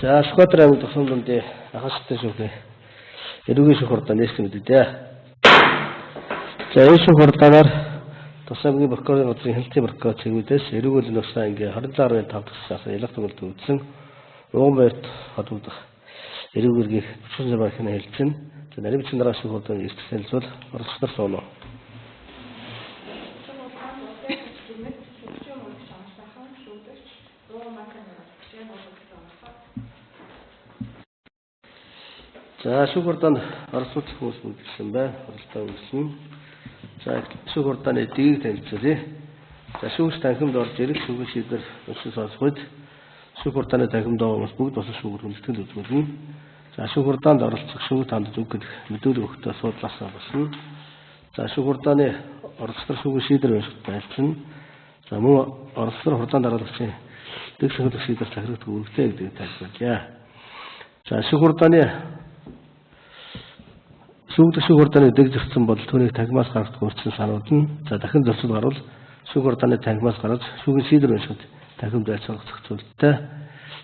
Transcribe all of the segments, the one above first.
За Сүхбаатар аймаг Тусламжинд ахалтай шүүхээ эрүүгийн шүүх хурдан нээсэн мэдээ. За энэ шүүх хурданаар Тус аймгийн прокурорын газрын хяналтын прокурор цэгмүүдээс эрүүгийн нөхцөл ангийн 26.5 дахь сарын ялах төгөлд үүссэн Уганбаярт хотуудах эрүүгийн иргэх бүхэн барихны хэлцэн. За нарийн бичгийн дараа шүүх хурдан эрсдэл бол оролцсноор сууно. За шүүх хурдан оролцох хүмүүс үлдсэн байна. Оролцоо үлдсэн. За шүүх хурданы дэгийг танилцуулъя. За шүүгч танхимд орж ирэх шүүгч шийдвэр өссөн сонсоход шүүх хурданы танхимд хүмүүс бүгд босож шүүгүүд хүндэтгэл үзүүлнэ. За шүүх хурдаанд оролцох шүүгч хандж өгөх мэдүүлэг өгөхдөө судлаасаа болсон. За шүүх хурданы оролцох шүүгч шийдвэр унших байлцсан. За мөн оролцох хурдаанд оролцогчийн дэг шийдвэр шийдвэр захирагдах үүрэгтэй гэдэг тайлбарлая. За шүүх хурданы шүүх хурданы дэг зөрчсөн бол түүнийг танхимаас гаргах өөрчлөлт санууд нь за дахин зөрчил гарвал шүүх хурданы танхимаас гаргаж шүүхийн шийдвэр уншихад танхимд байлцах зохицуулттай.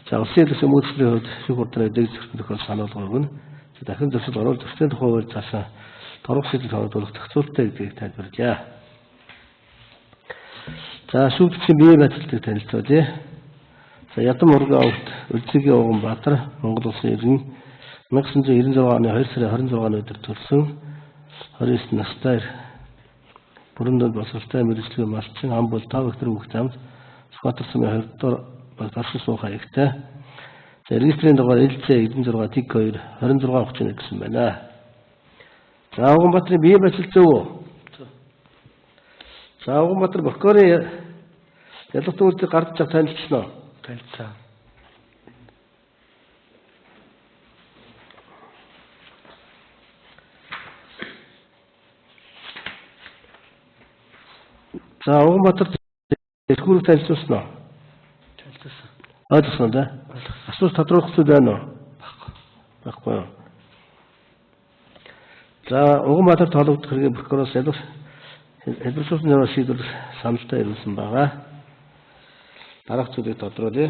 За улсын төсөө мөрөгслийн хувьд шүүх хурданы дэг зөрчил тохиол сануулгыг нь дахин зөрчил гарвал зөрчлийн тухай хууль цаашаа торгох шийдвэр сануулгах зохицуулттай гэдгийг тайлбарлая. За шүүгчийн бие байцаалтыг танилцуулъя. За Ядам ургийн овогт Үлзигийн Уганбаатар Монгол улсын иргэн 1996 оны 2 сарын 26-ны өдөр төрсөн 29 настай бүрэн боловсролтой мэргэжлийн малчин ам бол 5 гектар бүх замд Сүхбаатар сумын 2 дугаар гарсан суух хаягтай. За регистрийн дугаар LC 96 TIG 2 2631 гэсэн байна. За Уганбаатарын бие байцаалт зөв үү? За Уганбаатар прокурорын ялах төгөлдийг гардж авах танилцсан уу? Танилцсан. За Уганбаатар эрхүүрийг танилцуулсан уу? Танилцуулсан. Ойлгосон да? Асууж тодорхойлох зүйл байна уу? Баггүй юу. За Уганбаатарт холбогдох хэргийн прокуророос хэлбэршүүлсэн яваа шийдвэр саналтай ирүүлсэн байгаа. Дараах зүйлийг тодруулъя.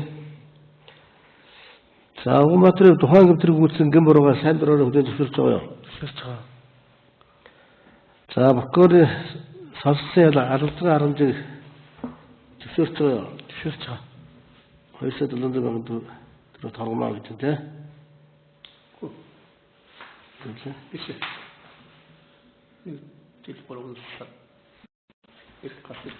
За Уганбаатарын тухайн гэмтрийг үүсгэн гэм буруугаар сайн дураараа хүлээн зөвшөөрч байгаа юу? Зөвшөөрч байгаа. За прокурорын сонссон албатрын харамжийг зөвшөөрч байгаа юу? Зөвшөөрч байгаа. 2,700,000 төгрөг торгомоо гэж үү те? Биш. Тэгэл буруу гэсэн. Их гасч.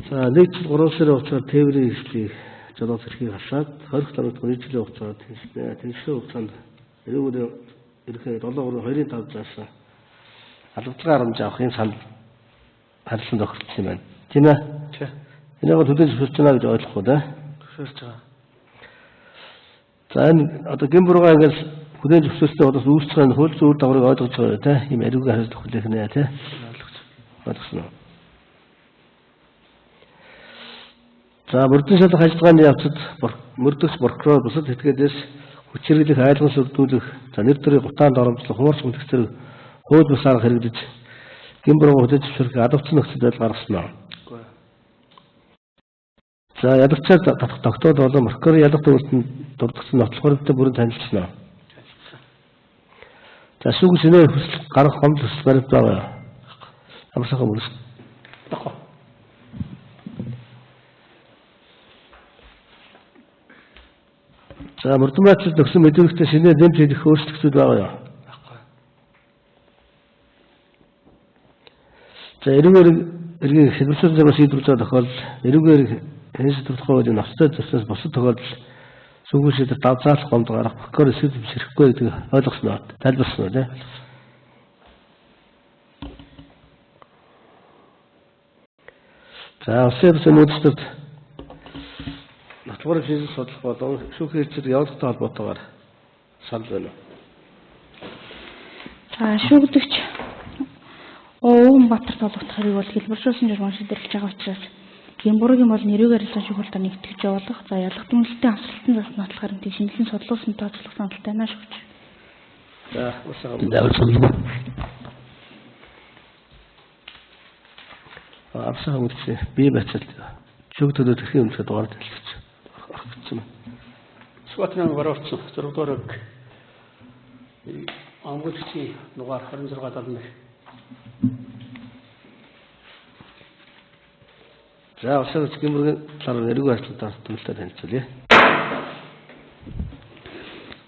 За нэг жил 3 сарын хугацаанд тээврийн эрхлийг жолооц эрхийг хасаад 20 сард 1 жилийн хугацаанд тэнцвэрийн хугацаанд эрүүгийн ерөнхий 7.25 заасан албатрын харамж авахын санал харилцан тохиролцсон юм байна. Тийм ээ? Тийм. Энийг төдөө зөвшөөрч байна гэж ойлгох уу да? Зөвшөөрч байгаа. За энэ одоо гэм буруугаа ингээс хүлээн зөвшөөрсөний бодос үүсгэх хууль зүйн дагаврыг ойлгож байгаа те? Ийм эрүүгийн хариуцлага хүлээх нэ те? Ойлгосон уу? За мөрдөн шалгах ажиллагааны явцад мөрдөгч прокурор бусад этгээдээс хүч хэрэглэх айлгын сүрдүүлэх за нэр төрийн гутаанд оромжлох хуурч мөнх зэрэг хууль бус арга хэрэглэж гэм бурууг хүлээн зөвшөөрөх адавцсан нөхцөл байдал гаргасан уу? За ялагчаар тогтоол болон прокурорын ялах төвлөртөнд дурдсан нотлохортой бүрэн танилцсан уу? За шүүгч нэр хүсэл гаргах гомдол хүсэл баримт байгаа. Амарсахаа мөрс. Баггүй. За мөрдөн байцаалд өгсөн мэдээлэлтэй шинээр нэмж хийх өөрчлөлтүүд байгаа юу? Баггүй. За эрүүгийн иргэн хэлбэршүүлсэн замаар шийдвэрлэх тохиолдолд эрүүгийн иргэн шийдвэрлэх хуулийн ноцтой зөвснөөс бусад тохиолдолд шүүгч шийдвэр давзаалах гомд гарах прокурор шийдвэр сэрэхгүй гэдэг ойлгосон уу? Тайлбарсан уу те? За улсын төсөө нөөцлөлд Нотлохоор шийдэл судлах болон шүүхийн хэрэгцээг явуулахтай холбоотойгоор санал байна уу? За шүүгдэгч Уганбаатарт холбогдох хэрэг бол хэлбэршүүлсэн журмаар шийдвэрлэж байгаа учраас Гэмбургийн бол нэрийг арилсан шүүхэлтээр нэгтгэж явуулах. За ялах тэмүүлэлтийн авсралтын засны баталгаар нь шинжилэн судлуулсан тооцоолох саналтай байна шүү. За усаа авсаа үлдсэн бие бацалт шүүгтөд төрхийн өмсөд дугаар дэлгэц орчихсон байна. Скватрын варовцсон 4 дугаар амгүйчийн дугаар 26 70. За усаа Гэмбургийн талаар нэрийг арилсан томилтоор танилцуулъя.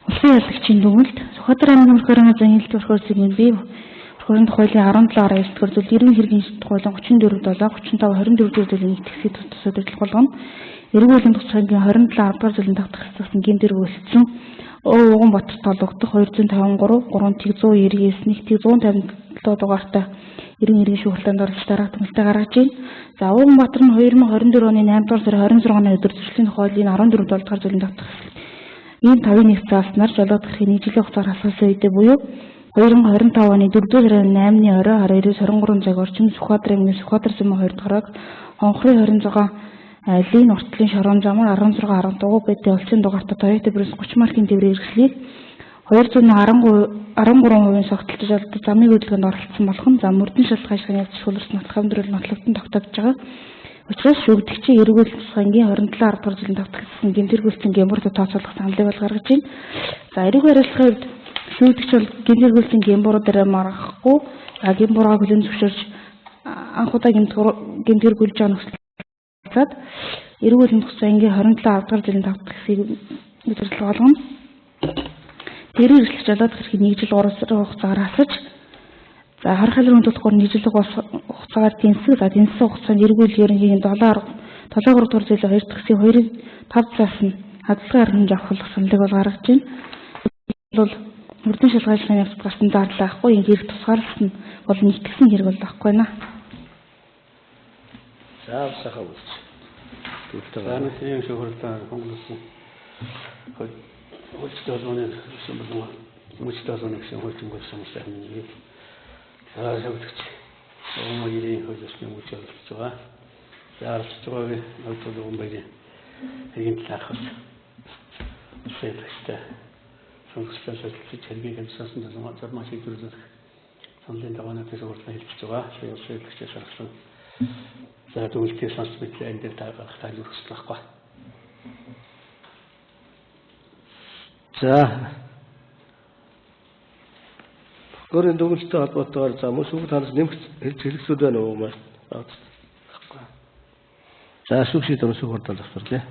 Улсын ялагчийн дүгнэлт Сүхбаатар аймгийн Коронавирус зэнгэлт өрхөөсгийн бие Хөрөнд хуулийн 17-аар 9 дугаар зүйл ерөн хэргийн хуулийн 34-7 35-24 дугаар зүйлийн нэгтгэсийг тусаад ажиллах болгоно. Эрэг уулын тусгайгийн 27 10 дугаар зүйлийн давтах хэсгсэн гэмтэр өгүүлсэн. Өвгөн Батар толгодох 253 3 тэг 199 1 тэг 157 дугаартай ерөн хэргийн шүүхэлтэнд орж дараах томилтыг гаргаж байна. За Өвгөн Батар нь 2024 оны 8 дугаар сарын 26-ны өдөр зөрчлийн хуулийн 14 дугаар зүйлийн давтах ийм 5-1 зааснаар жолоод хэрхий нэг жилийн хугацаар хасгалсан үедээ буюу 2025 оны 4 сарын 8-ны орой 22-23 цаг орчим Сүхбаатар аймгийн Сүхбаатар сумын 2 дугаарыг хонхрын 26 айлын уртлын шорон замаар 16 дугуй бэдэ олцын дугаартай Toyota Prius 30 маркийн тээврийн хэрэгслийг 213% согтолцож алдаж замын хөдөлгөөнд оролцсон болох нь зам мөрдөн шалгах ажлын явц шүүлэрс нотлох амьдрал нотлогдсон тогтоогдож байгаа. Учираас шүүгдэгчийн эргүүл засгийн 27 10 дугаар жилийн давтагдсан гэмтэргүүлсэн гэмбурд тооцоолох саналыг бол гаргаж байна. За эрэг барилгын хувьд шүүгдэгч бол гэмтэргүүлсэн гэмбуруудаараа маргахгүй гэмбургаа хүлээн зөвшөөрч анх удаа гэмтэргүүлж байгаа нөхцөлд эрэг уулын засгийн 27 10 дугаар жилийн давтагдсыг мэдээлэл болгоно. Тэрээр эрхлэгч жолоод хэрхий 1 жил 3 сарын хугацаагаар хасаж за харах хэлрийн төлөвлөгөөр 1 жилийн хугацаагаар тэнцэх. За тэнцсэн хугацаанд эргүүл ерөнхийдөө 7 3 дугаар зүйлээ 2 дахь хэсгийн 2-ын 5 цаас нь хадгалгын аргамж авах саналыг бол гаргаж байна. Бол мөрдөн шалгажлын явц гарсан зардал авахгүй энэ хэрэг тусгаарлалт нь бол нэгтгэсэн хэрэг бол авахгүй байна. За усаа үлдсэн. Зааны тийм шүүхэлтээр хөнгөлсөн. Хөлтөд болгоны сумбал мөчтэй болгоны гэсэн хөлтөнгөө самстай нэг. За шүүгдэгч. Өөмөгийн хөлсний мөчтэй болж байгаа. Яарч байгаагийн автодон баярын хэгийн талаахс. Сэвэстэй. Сонгоцтой солилцож хэргийг хэмжсэн зармаа шийдвэрлэх саналын даваанаас урьдчилан хэлж байгаа. Шийдвэрлэгчээс авсан. За дүгнэлтийн санс мэтлээ энэ дээр тайлбарлах байхгүй. За Гөрийн дүгнэлттэй холбоотойгоор за мөн шүүгт ханаас нэмэх хэрэгсүүд байна уу маа. За шүүгчид өнөөдөр хурдан засварлаа.